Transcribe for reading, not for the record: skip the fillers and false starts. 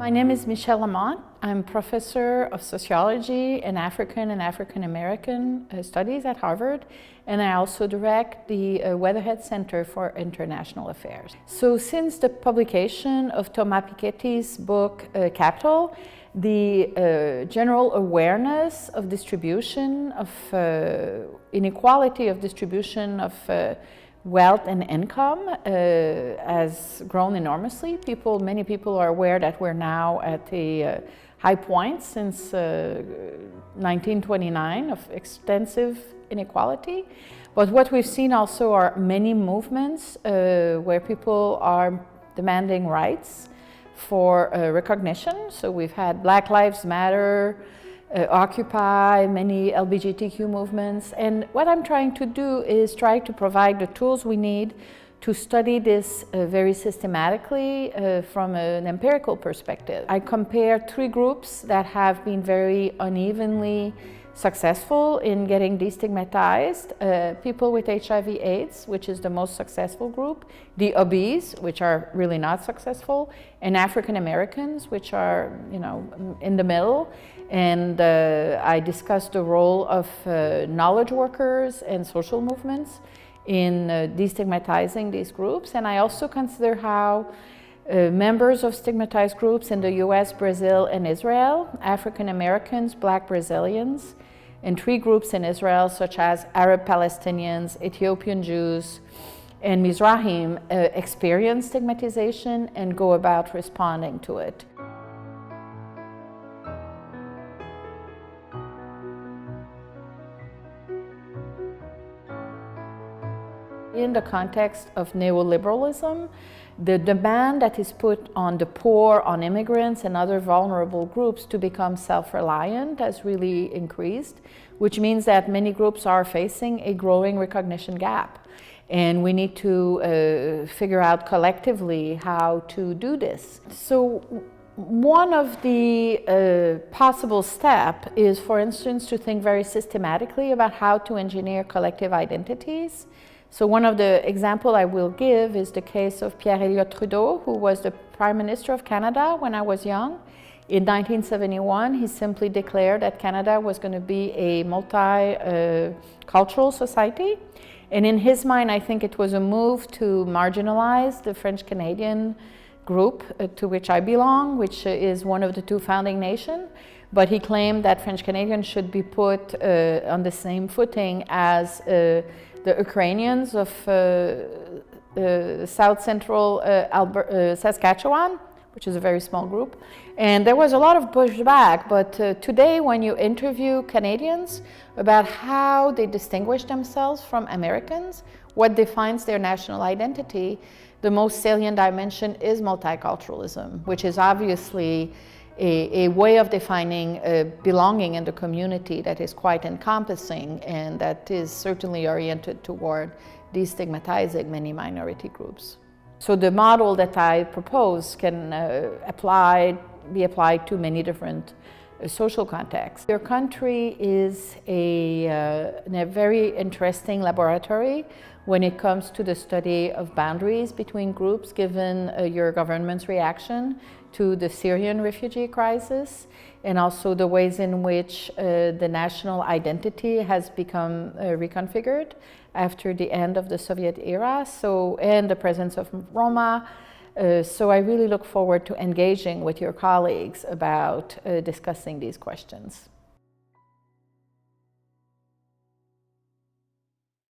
My name is Michele Lamont. I'm Professor of Sociology and African American Studies at Harvard, and I also direct the Weatherhead Center for International Affairs. So since the publication of Thomas Piketty's book, Capital, the general awareness of distribution, of inequality of distribution of wealth and income has grown enormously. Many people are aware that we're now at a high point since 1929 of extensive inequality. But what we've seen also are many movements where people are demanding rights for recognition. So we've had Black Lives Matter, Occupy, many LGBTQ movements. And what I'm trying to do is try to provide the tools we need to study this very systematically from an empirical perspective. I compare three groups that have been very unevenly successful in getting destigmatized. People with HIV/AIDS, which is the most successful group, the obese, which are really not successful, and African Americans, which are, in the middle. And I discussed the role of knowledge workers and social movements in destigmatizing these groups. And I also consider how members of stigmatized groups in the US, Brazil, and Israel, African Americans, Black Brazilians, and three groups in Israel, such as Arab Palestinians, Ethiopian Jews, and Mizrahim, experience stigmatization and go about responding to it. In the context of neoliberalism, the demand that is put on the poor, on immigrants and other vulnerable groups to become self-reliant has really increased, which means that many groups are facing a growing recognition gap. And we need to figure out collectively how to do this. So one of the possible steps is, for instance, to think very systematically about how to engineer collective identities. So one of the examples I will give is the case of Pierre Elliott Trudeau, who was the Prime Minister of Canada when I was young. In 1971, he simply declared that Canada was going to be a multicultural society. And in his mind, I think it was a move to marginalize the French-Canadian group to which I belong, which is one of the two founding nations. But he claimed that French-Canadians should be put on the same footing as the Ukrainians of south-central Saskatchewan, which is a very small group. And there was a lot of pushback, but today when you interview Canadians about how they distinguish themselves from Americans, what defines their national identity, the most salient dimension is multiculturalism, which is obviously a way of defining belonging in the community that is quite encompassing and that is certainly oriented toward destigmatizing many minority groups. So the model that I propose can be applied to many different social contexts. Your country is a very interesting laboratory when it comes to the study of boundaries between groups, given your government's reaction to the Syrian refugee crisis, and also the ways in which the national identity has become reconfigured after the end of the Soviet era, and the presence of Roma. So I really look forward to engaging with your colleagues about discussing these questions.